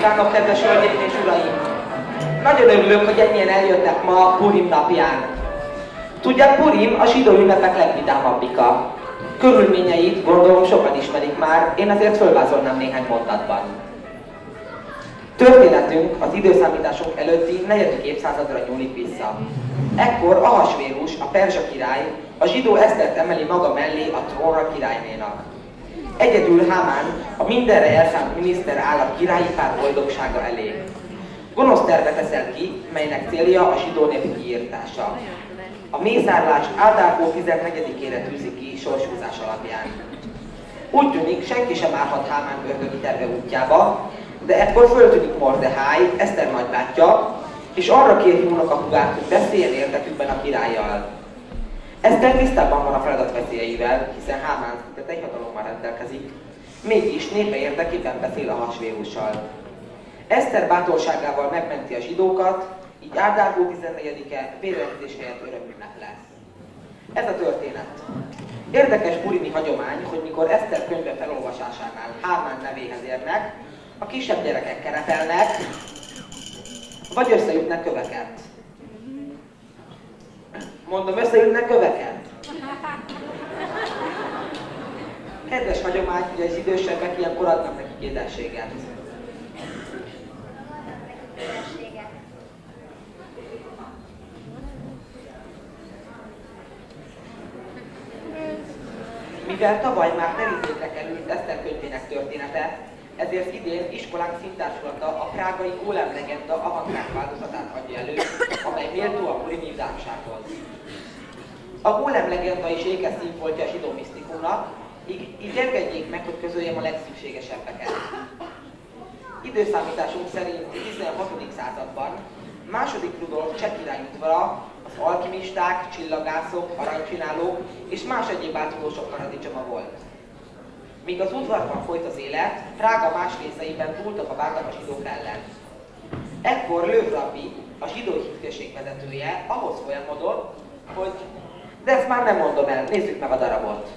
kívánok, kedves hölgyeim és uraim! Nagyon örülök, hogy ennyien eljöttek ma Purim napján. Tudják, Purim a zsidó ünnepek legvidámabbika. Körülményeit gondolom sokan ismerik már, én azért fölvázolnám néhány mondatban. Történetünk az időszámításunk előtti 4. évszázadra nyúlik vissza. Ekkor Ahasvérus, a perzsa király, a zsidó Esztert emeli maga mellé a trónra királynénak. Egyedül Hámán, a mindenre elszánt miniszter áll a királyi pár boldogsága elé. Gonosz tervet eszel ki, melynek célja a zsidó nép kiirtása. A mészárlást Ádár 14-ére tűzi ki sorshúzás alapján. Úgy tűnik, senki sem állhat Hámán ördögi terve útjába, de ekkor föltűnik Mordeháj, Eszter nagybátyja, és arra kéri unokahúgát, hogy beszéljen érdekükben a királlyal. Eszter tisztában van a feladat veszélyeivel, hiszen Hámán teljhatalommal rendelkezik, mégis népe érdekében beszél Ahasvérussal. Eszter bátorságával megmenti a zsidókat, így Ádár 14-e vérrendezés helyett örömünknek lesz. Ez a történet. Érdekes purimi hagyomány, hogy mikor Eszter könyve felolvasásánál Hámán nevéhez érnek, a kisebb gyerekek kerepelnek, vagy összeütnek köveket. Mondom, összeütnek köveket. Kedves hagyomány, hogy az idősebbek ilyenkor adnak nekik édességet. Mivel tavaly már terítékre került Eszter könyvének története, ezért idén iskolánk színtársulata a prágai Gólem legenda avantgárd változatát adja elő, amely méltó a purimi vidámsághoz. A Gólem legenda is ékes színfoltja a zsidó misztikumnak, így engedjék meg, hogy közöljem a legszükségesebbeket. Időszámításunk szerint 16. században II. Rudolf cseh király udvara az alkimisták, csillagászok, aranycsinálók és más egyéb átudósok paradicsoma volt. Míg az udvarban folyt az élet, Prága más részeiben túltak a vágak a zsidók ellen. Ekkor Löw rabbi, a zsidó hitközség vezetője ahhoz folyamodott, hogy de ezt már nem mondom el, nézzük meg a darabot.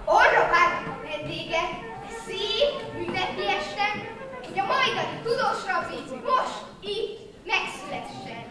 Arra várjuk a vendéget, szép, ünnepi este, hogy a majdani tudós rabbi, most, itt, megszülessen.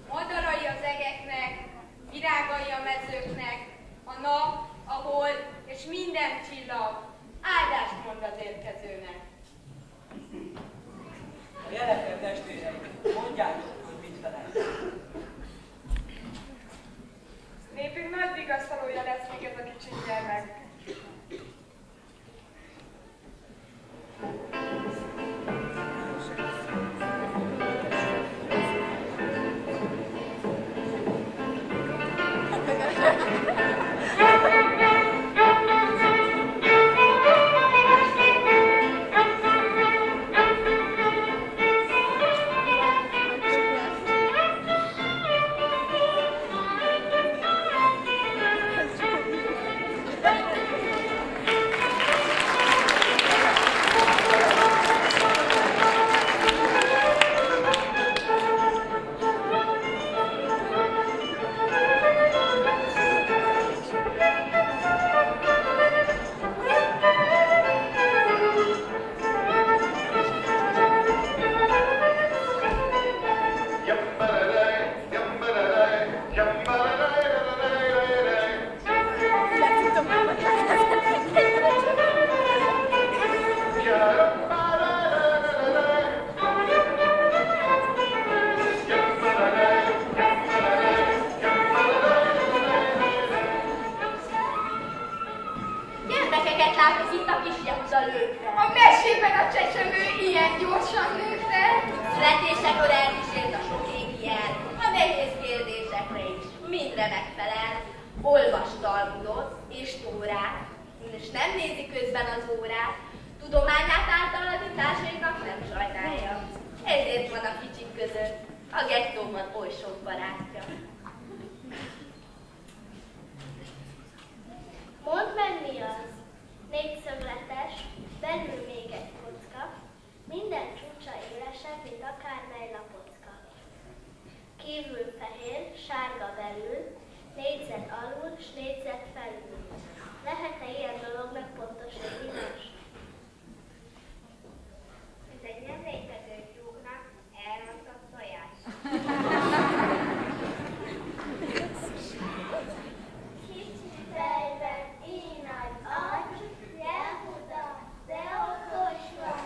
Madarai az egeknek, virágai a mezőknek, a nap, a hold és minden csillag áldást mond az érkezőnek. A jelenleg testvéreim, mondjátok, hogy mit felel. Népünk nagy vigasztalója lesz még ez a kicsi gyermek. Gyermekeket látok itt a kis Jeruzsalémre. A mesében a csecsemő ilyen gyorsan nő fel. Születésekor elkísért a sok égi jel, a nehéz kérdésekre is, mindre megfelel. Olvas Talmudot és Tórát, és nem nézi közben az órát. Tudományát általani társainak nem sajnálja. Ezért van a kicsik között a gettóban oly sok barátja. Mondd meg, mi az? Négyszögletes, belül még egy kocka, minden csúcsa élesebb, mint akármely lapocka. Kívül fehér, sárga belül, négyzet alul, s négyzet felül. Lehet-e ilyen dolognak pontos leírás? Ez egy nem létező tyúknak elrontott tojás. Kicsi fejben, így nagy agy, Jehuda, de okos vagy.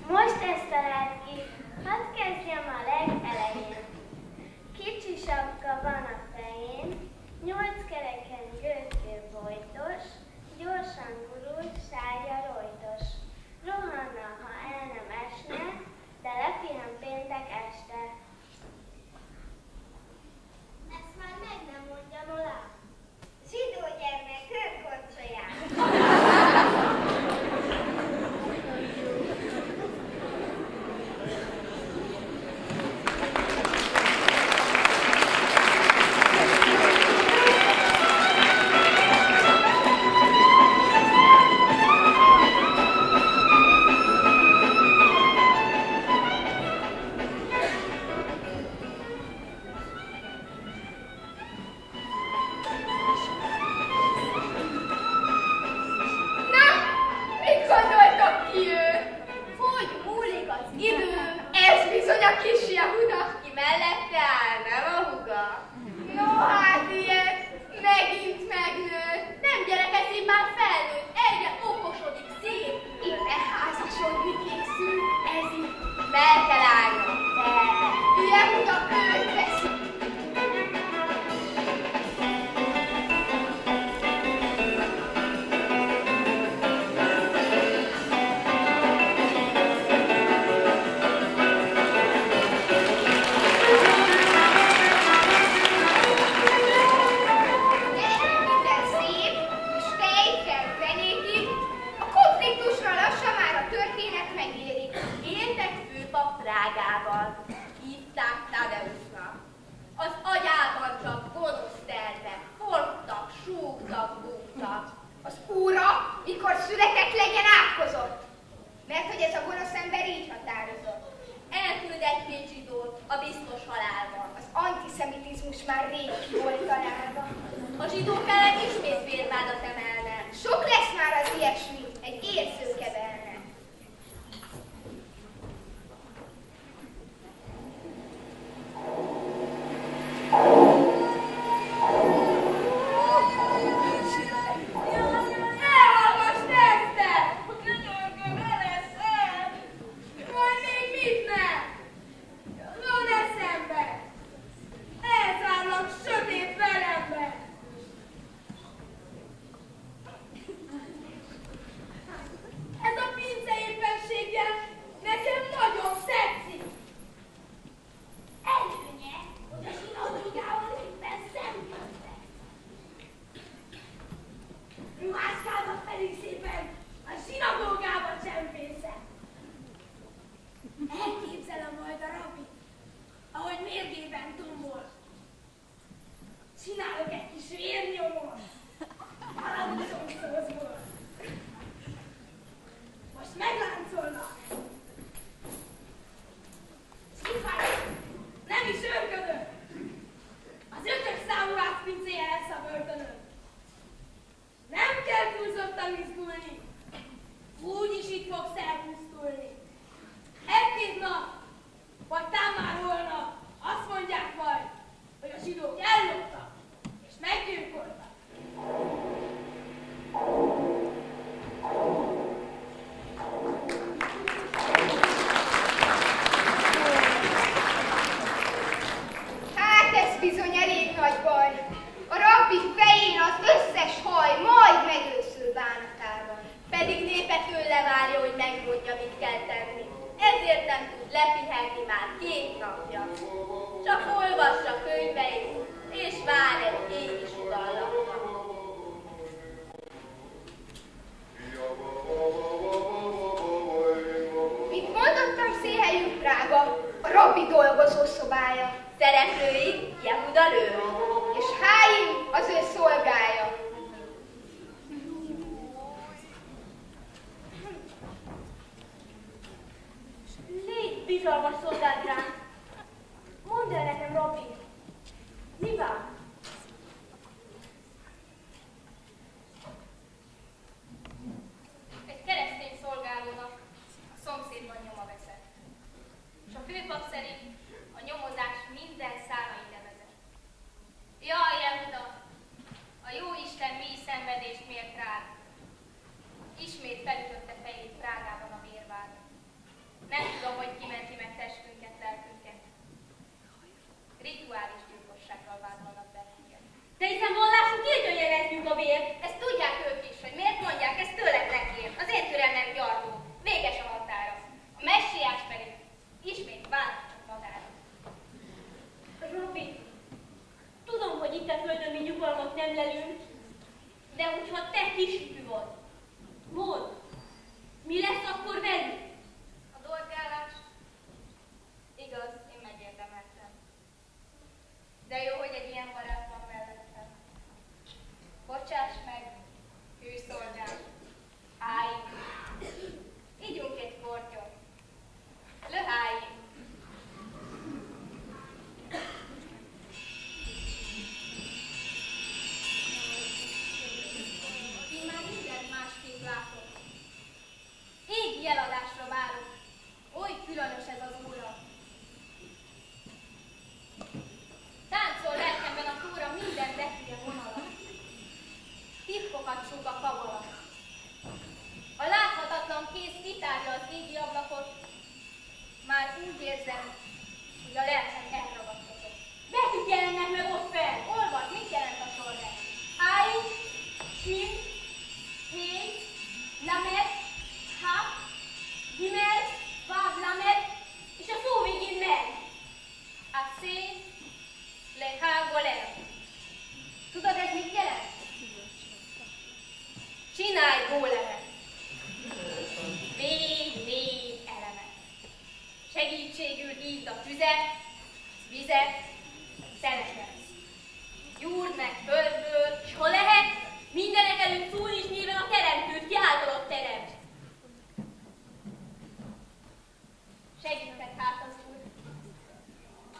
Most ezt találtam. zsidók ellen ismét vérvádat emelnek. Sok lesz már az ilyesmi, egy érszőke benne.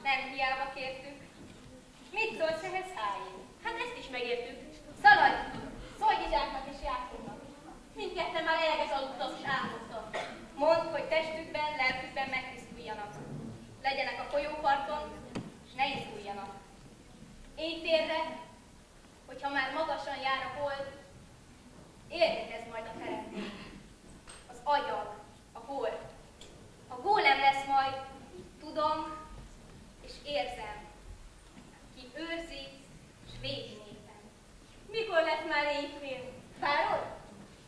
Nem hiába kértük. Mit szólsz ehhez, Háj? Hát ezt is megértük. lesz már éjfél. Várod?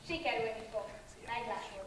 Sikerülni fog. Meglátod.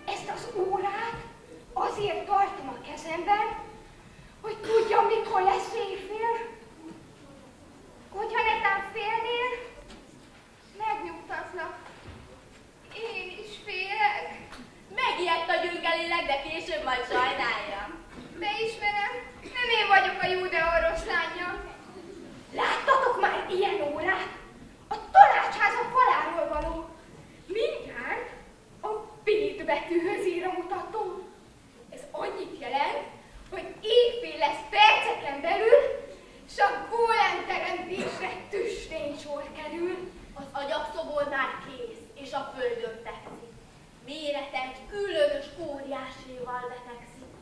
Ezt az órát azért tartom a kezemben, hogy tudjam, mikor lesz éjfél. Hogyha netán félnél, megnyugtatlak. Én is félek. Megijedt a gyűlgelileg, de később majd sajnálja. Beismerem, nem én vagyok a Júdea oroszlánja. Láttatok már ilyen órát? A tanácsháza faláról való. Mindjárt a B betűhöz ír a mutató. Ez annyit jelent, hogy éjfél lesz perceken belül, s a gólem teremtésre tüstény sor kerül. Az agyakszobor már kész, és a földön fekszik. Méretes, különös óriáséval vetekszik.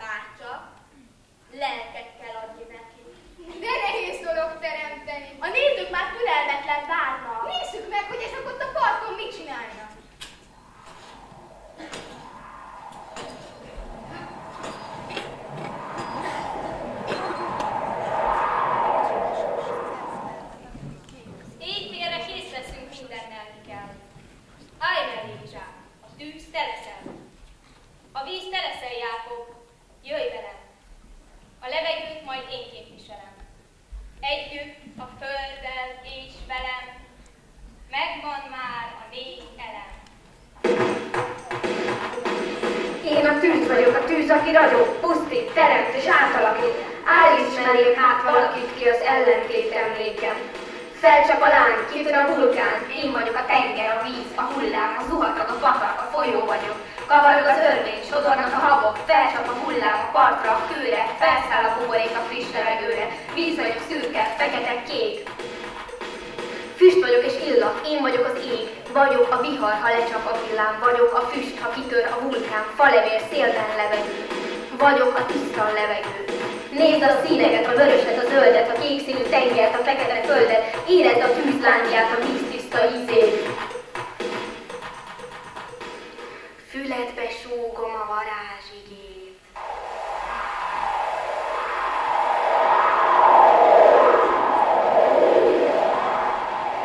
Bárcsak lelket kell adni neki. De nehéz dolog teremteni. A nézők már türelmetlen várnak. Nézzük meg, hogy ezek ott a parkon mit csinálnak. Éjfélre kész leszünk mindennel, mi kell. Állj mellé, Izsák, a tűz te leszel. A víz te leszel, Jákob, jöjj velem. A levegőt majd én képviselem. Együtt a földdel és velem, megvan már a 4 elem. Én a tűz vagyok, a tűz, aki ragyog, pusztít, teremt és átalakít. Állíts mellém hát valakit, ki az ellentét emlékem. Felcsap a lány, kitör a vulkán, én vagyok a tenger, a víz, a hullám, a zuhatag, a patak, a folyó vagyok. Kavarog az örvény, sodornak a habok, felcsap a hullám, a partra, a kőre, felszáll a buborék a friss levegőre. Víz vagyok szürke, fekete, kék. Füst vagyok és illat, én vagyok az ég, vagyok a vihar, ha lecsap a villám, vagyok a füst, ha kitör a vulkán, falevél, szélben levegő, vagyok a tiszta levegő. Nézd a színeket, a vöröset, a zöldet, a kékszínű tengert, a fekete földet, érezd a tűzlángját, a víztiszta ízét. Füledbe súgom a varázsigét.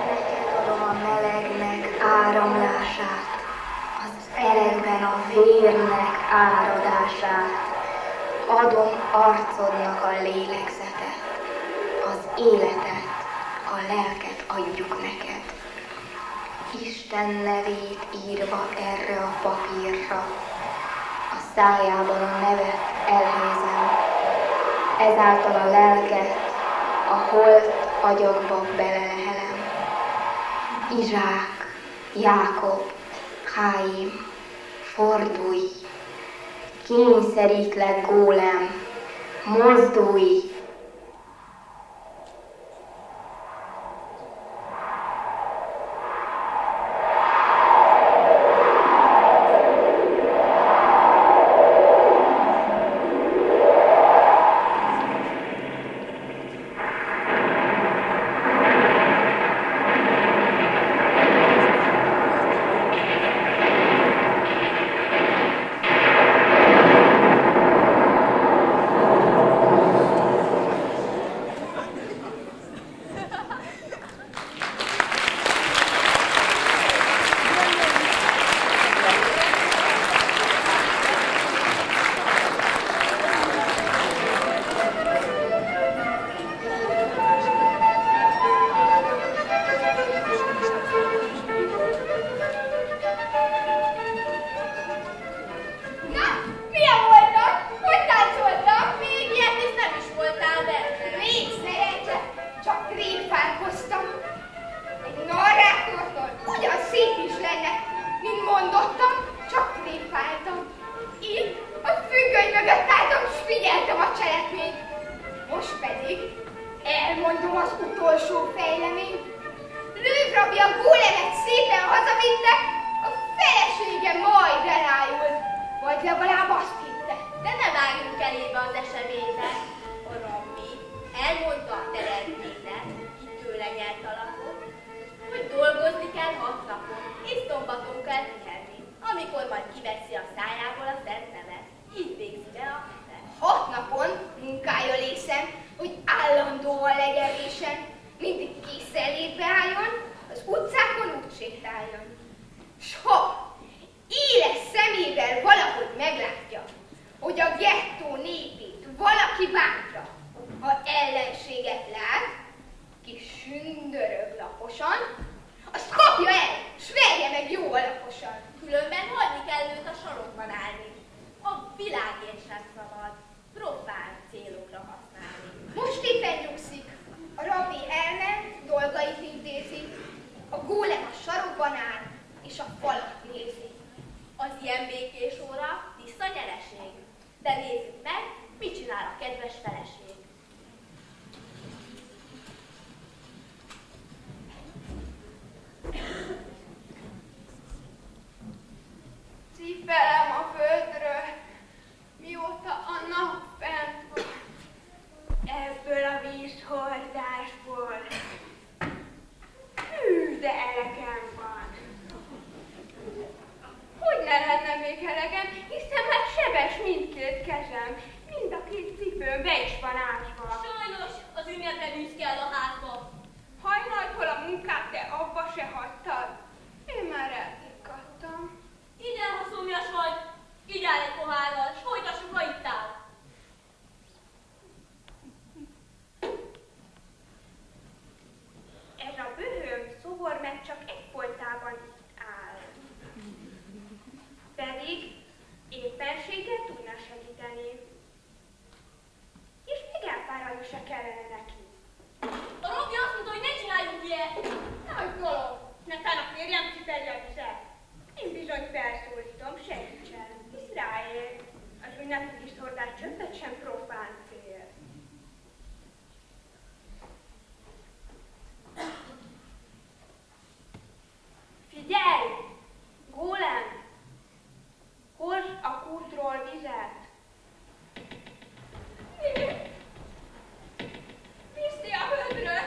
Neked adom a melegnek áramlását, az erekben a vérnek áradását. Adom arcodnak a lélegzetet, az életet, a lelket adjuk neked. Isten nevét írva erre a papírra, a szájában a nevet elhelyezem, ezáltal a lelket a holt agyakba belelehelem. Izsák, Jákob, Háim, fordulj! Kényszerítlek, gólem, mozdulj! elmondom az utolsó fejleményt. Lővrabja gólemet szépen hazavitte, a felesége majd elájult, vagy legalább azt hitte. De nem vágjunk elébe az eseménynek. A rabbi elmondta a teremtőnek, ki tőle nyert alapot, hogy dolgozni kell 6 napon, és szombaton kell pihenni, amikor majd kiveszi a szájából a szent nevet. Így végzi be a hetet. 6 napon munkája lészen, hogy állandóan legelésen, mindig készenlétbe álljon, az utcákon úgy sétáljon. S ha éles szemével valahogy meglátja, hogy a gettó népét valaki bántja, ha ellenséget lát, kis sündörög laposan, azt kapja el, s verje meg jó alaposan. Különben hagyni kell őt a sarokban állni. A világért sem szabad profán célokra használni. Most éppen nyugszik, a rabbi elment, dolgait intézi, a gólem a sarokban áll, és a falat nézi. Az ilyen békés óra tiszta nyereség. De nézzük meg, mit csinál a kedves feleség. Cipelem a földről, mióta a nap fent van, ebből a vízhordásból. Hű, de elegem van. Hogy ne lenne még elegem, hiszen már sebes mindkét kezem, mind a két cipőm be is van ásva. Sajnos az ünnepre bűz kell a házba. Hajnaltól a munkát te abba se hagytad. Én már eltikkadtam. Így elhaszomjas vagy, így áll egy pohárral, s folytassuk, ha itt áll. Ez a böhöm szobor meg csak egyfolytában áll. Pedig éppenséggel tudna segíteni. És még elfáradni se kellene neki. A rabbi azt mondta, hogy ne csináljunk ilyet. Nagy dolog! Netán a férjem cipelje a vizet. Én bizony felszólítom, segítsen. Hisz ráér. Az ünnepi vízhordás csöppet sem profán cél. Figyelj! Gólem! Hozd a kútról vizet! Viszi a földről!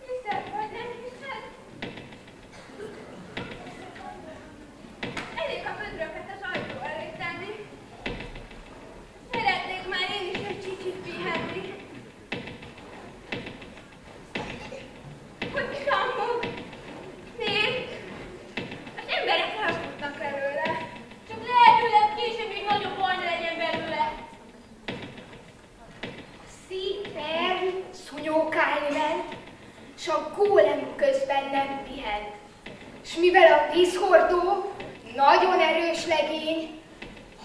Hiszed vagy nem hiszed? Elég a földröket az ajtó elé tenni. Szeretnék már én is egy kicsit pihenni. Hogy csammog? Nézd! Az emberek elfutnak előle. Csak lehetőleg később még nagyobb baj ne legyen belőle. Szépen szunyókálni ment, s a gólem közben nem pihent. S mivel a vízhordó nagyon erős legény,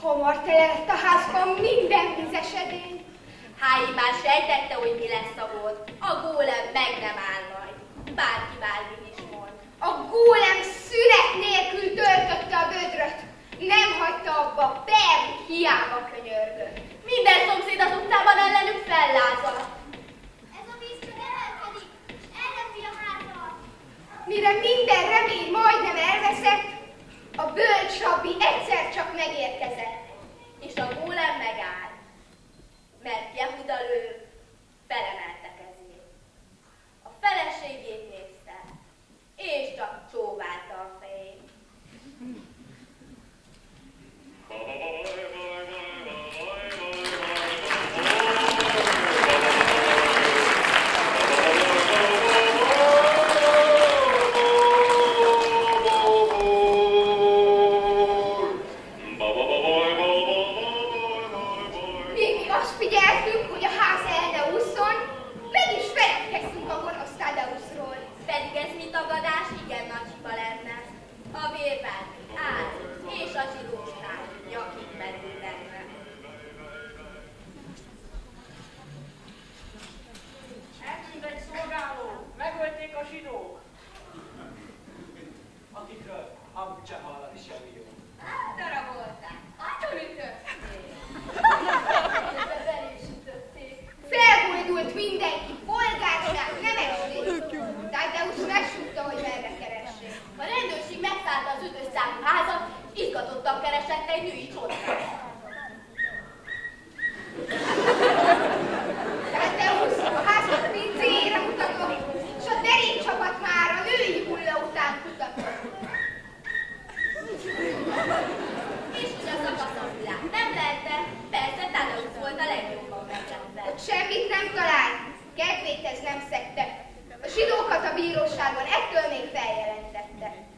hamar telelt a házban minden vizes edény. Hályi már sejtette, hogy mi lesz a gond. A gólem meg nem áll majd. Bárki bármit is mond. A gólem szünet nélkül töltötte a bödröt, nem hagyta abba, perc hiába könyörgött. Minden szomszéd az utcában ellenük fellázad. Ez a víz csak emelkedik, és elrepül a házat. Mire minden remény majdnem elveszett, a bölcs rabbi egyszer csak megérkezett. És a gólem megállt, mert Jehuda lő felemelte kezét. A feleségét nézte, és csak csóválta a fejét. Végig azt figyeltünk, hogy a ház el ne ússzon, meg is feledkeztünk a gonosz Tadeuszról. Pedig ez mi tagadás, igen nagy hiba lenne. A vérben áll, és a zsidósnál nyakig merül lenne. Eltűnt egy szolgáló, megölték a zsidók. Akikről amúgy sem hallani semmi jó. Darabolták, átölütötték. Belésítették. Felbojdult mindenki, polgár egy női csodát. Tadeusz, a házat a pincéjére mutatom, és a derékcsapat már a női hulla után kutatott. És hogy a szakaszon világ nem lehette, persze Tadeusz volt a legjobban meglepve. Ott semmit nem talált, kedvét ez nem szedte. A zsidókat a bíróságon ettől még feljelentette.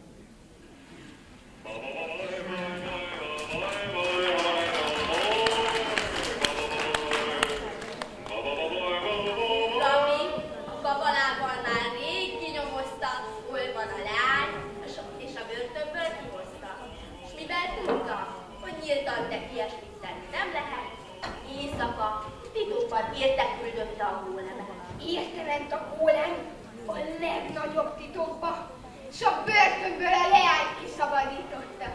Rabbi a kabalával már rég kinyomozta, hol van a lány, és a börtönből kihozta. És mivel tudta, hogy nyíltan de ilyesmit tenni nem lehet, éjszaka titokban érteküldötte a gólemet. Érte ment a gólem a legnagyobb titokba, és a börtönből a leányt kiszabadította.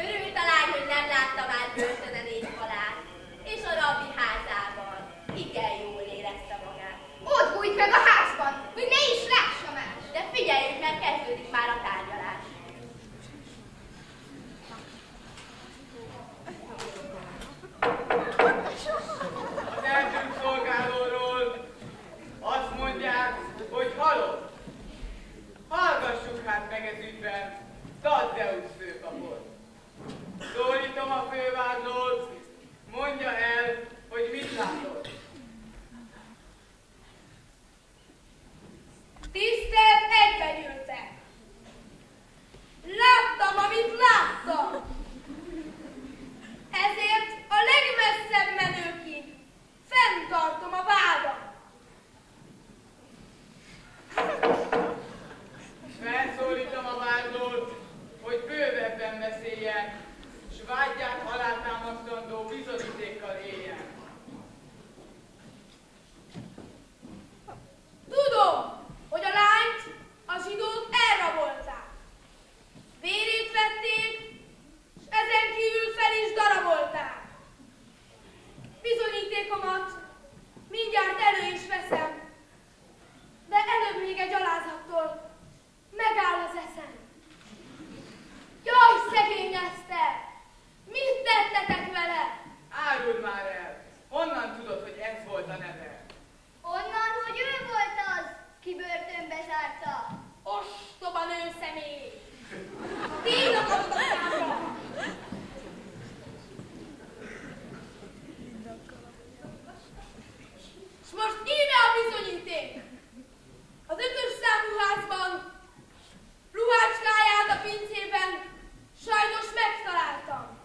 Örült a lány, hogy nem látta már börtönen és halál, és a rabbi házában igen jól érezte magát. Ott bújt meg a házban, hogy ne is lássa más. De figyeljük, mert kezdődik már a tárgyalás. Az eltűnt szolgálóról azt mondják, hogy halott. Hallgassuk hát meg ez ügyben Tadeusz főpapot. Szólítom a fővádlót, mondja el, hogy mit látott. Tisztelt egybegyűltek! Láttam, amit láttam! Ezért a legmesszebb menőkig fenntartom a vádat! Felszólítom a vádlót, hogy bővebben beszéljen, s vágyját alátámasztandó bizonyítékkal éljen. Tudom, hogy a lányt a zsidók elrabolták. Vérét vették, és ezen kívül fel is darabolták. Bizonyítékomat mindjárt elő is veszem, de előbb még egy alázattól megáll az eszem. Jaj, szegény Eszter! Mit tettetek vele? Áruld már el, honnan tudod, hogy ez volt a neve? Onnan, hogy ő volt az, ki börtönbe zárta. Ostoba nőszemély! Ti akarod a számra! S most íme a bizonyíték! Az 5-ös számú házban, ruhácskáját a pincében sajnos megtaláltam.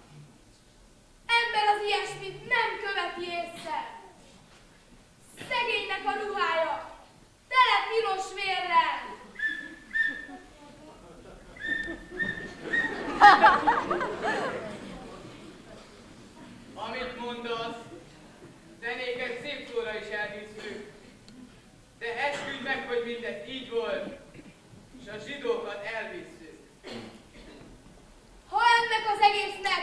Ember az ilyesmit nem követi észre. Szegénynek a ruhája tele piros vérrel. Amit mondasz, zenéket szép szóra is elhisszük, de esküdj meg, hogy mindez így volt, és a zsidókat elvisszük. Ha ennek az egésznek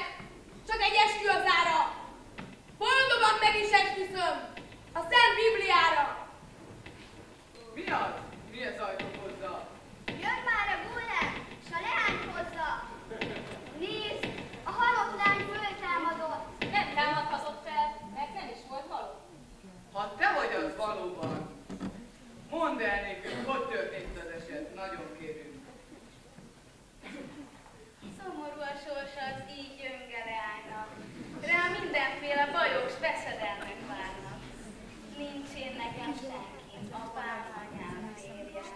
csak egy eskü az ára, boldogan meg is esküszöm a Szent Bibliára. Mi az? Mi ez ajtó hozzá? Jön már a gólem, s a leányt hozza. Nézd, a halott lány föltámadott. Nem támadhatott fel, mert nem is volt halott. Ha te vagy az valóban, mondd el nékünk, hogy történt az eset, nagyon kérünk. Szomorú a sors az így gyönge leánynak. Rá mindenféle bajos veszedelmek várnak. Nincs én nekem senki, apám, anyám, férjem.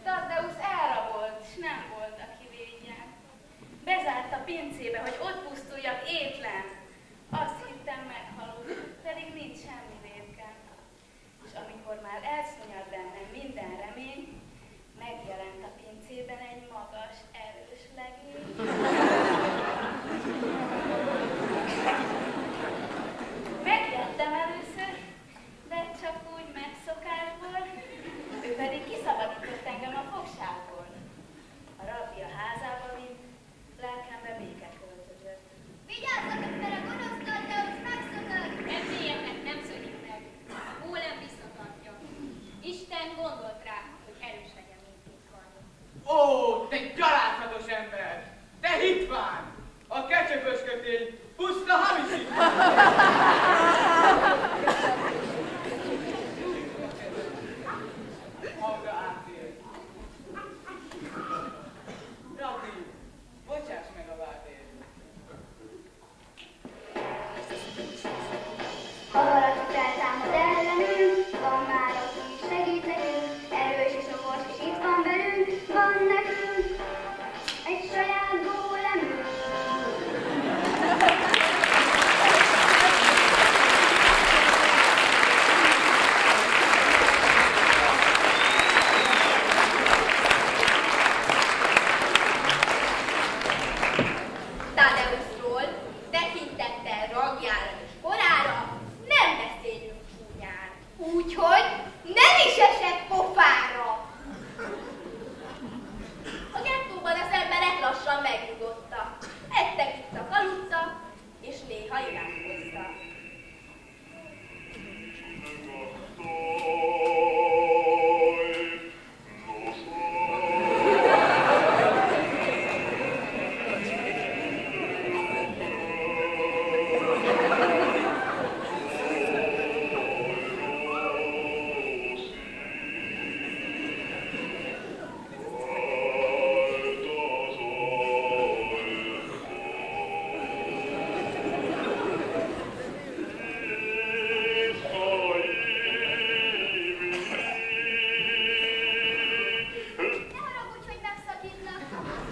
Tadeusz elrabolt, s nem volt, aki védjen. Bezárt a pincébe, hogy ott pusztuljak étlen. Azt hittem meghalok, pedig nincs semmi vétkem. És amikor már elszúnyad bennem minden remény, megjelent a pincében egy magas, erős legény. Megjettem először, de csak úgy megszokásból, ő pedig kiszabadított engem a fogságból. A rabbi a házába vitt, lelkembe béke költözött.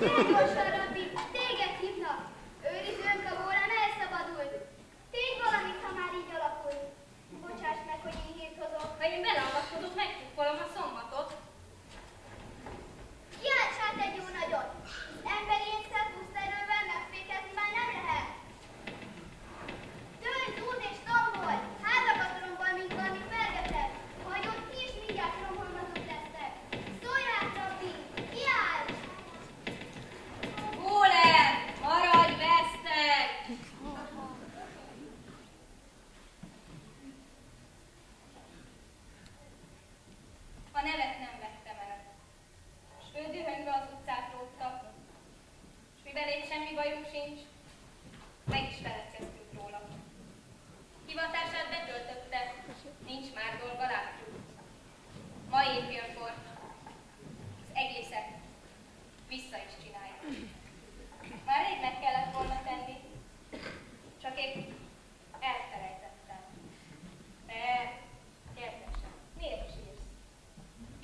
Gyere gyorsan, Rabbi, téged hívnak. Őrizőnk a gólem elszabadult. Tégy valamit, ha már így alakul. Bocsáss meg, hogy így hírt hozok. Ha én beleavatkozok, megkukkolom a szombatot. Kiálts hát egy jó nagyot. Az emberi észre puszta erővel megfékezni már nem lehet. Dőlj, zúd és tombol! Hátrakat rombol, mint valami fergeted. Ha hagyod ki is mindjárt rombolmatok lesznek. Szólj rá, Rabbi! Kiálts! Gólem! Maradj vesztek! A nevet nem vettem el, s ő dühöngve az utcát rótta, s mivel épp semmi bajunk sincs, meg is feledkeztünk róla. Hivatását betöltötte, nincs már dolga, látjuk. Ma évfélkor az egészet vissza is csinálja. Már rég meg kellett volna tenni, csak épp elfelejtettem. De, gyermesen, miért sírsz?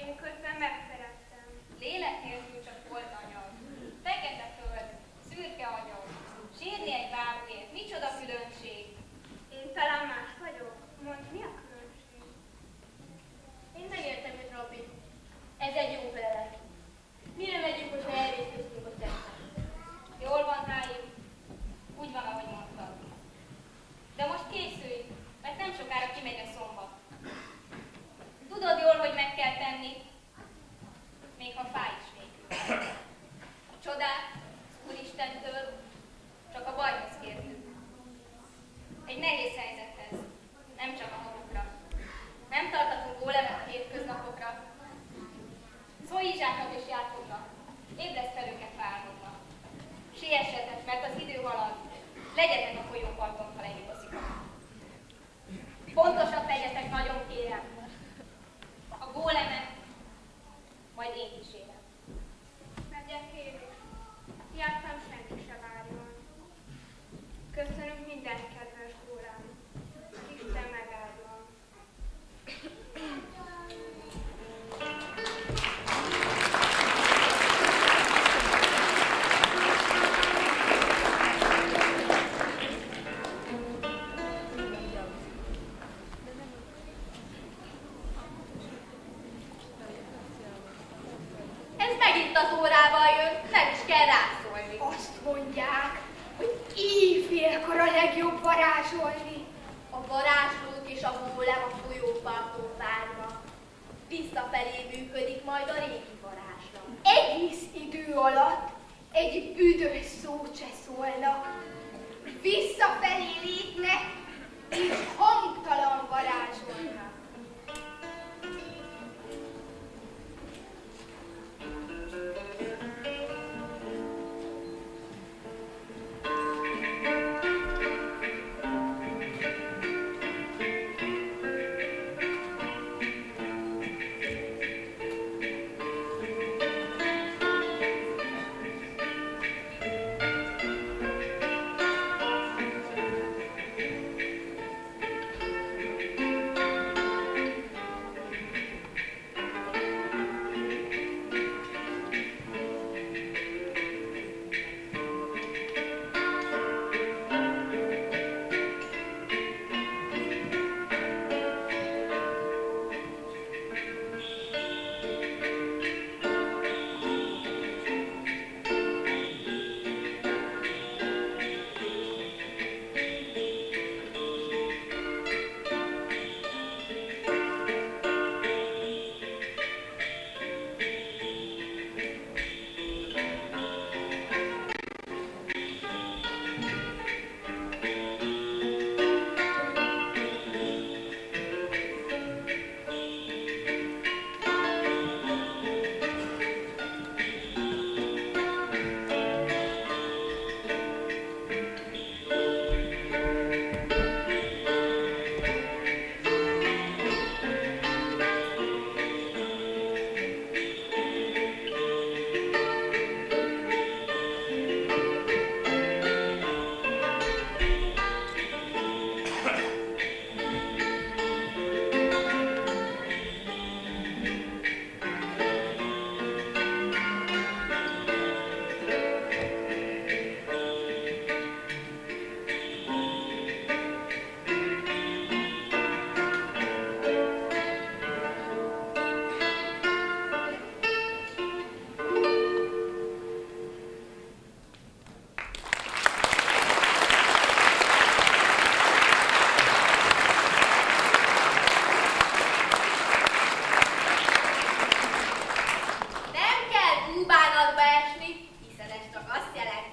Én közben megszerettem. Lélek nélkül csak volt anyag. Fekete föld, szürke anyag. Sírni egy váróért, micsoda különbség. Én talán más vagyok. Mondd, mi a különbség? Én megértem őt, Robin. Ez egy jó felelet. Mire megyünk, hogyha elvésztöztünk a szemben? Jól van, Háim. Úgy van, ahogy mondtad. De most készülj, mert nem sokára kimegy a szombat. Tudod jól, hogy meg kell tenni, még ha fáj is végül. A csodát az Úristentől csak a bajhoz kértük. Egy nehéz helyzethez, nem csak a magukra. Nem tartatunk gólemet a hétköznapokra. Szólítsák és Jákobnak, ébreszt fel őket, ha álmodnak. Siessetek, mert az idő halad. Legyetek a folyóparton, ha lenyugszik. Pontosabb legyetek, nagyon kérem. A gólemet majd én kísérem. Megyek én is. Jártam, senki se várjon. Köszönöm minden kedves gólem. Isten megáldjon. Ez megint az órával jön, nem is kell rászólni. Azt mondják, hogy éjfélkor a legjobb varázsolni. A varázslók és a gólem a folyóparton várnak. Visszafelé működik majd a régi varázslat. Egész idő alatt egy büdös szót se szólnak. Visszafelé lépnek, és hangtalan varázsolnak. bánatba esni, hiszen ez csak azt jelenti,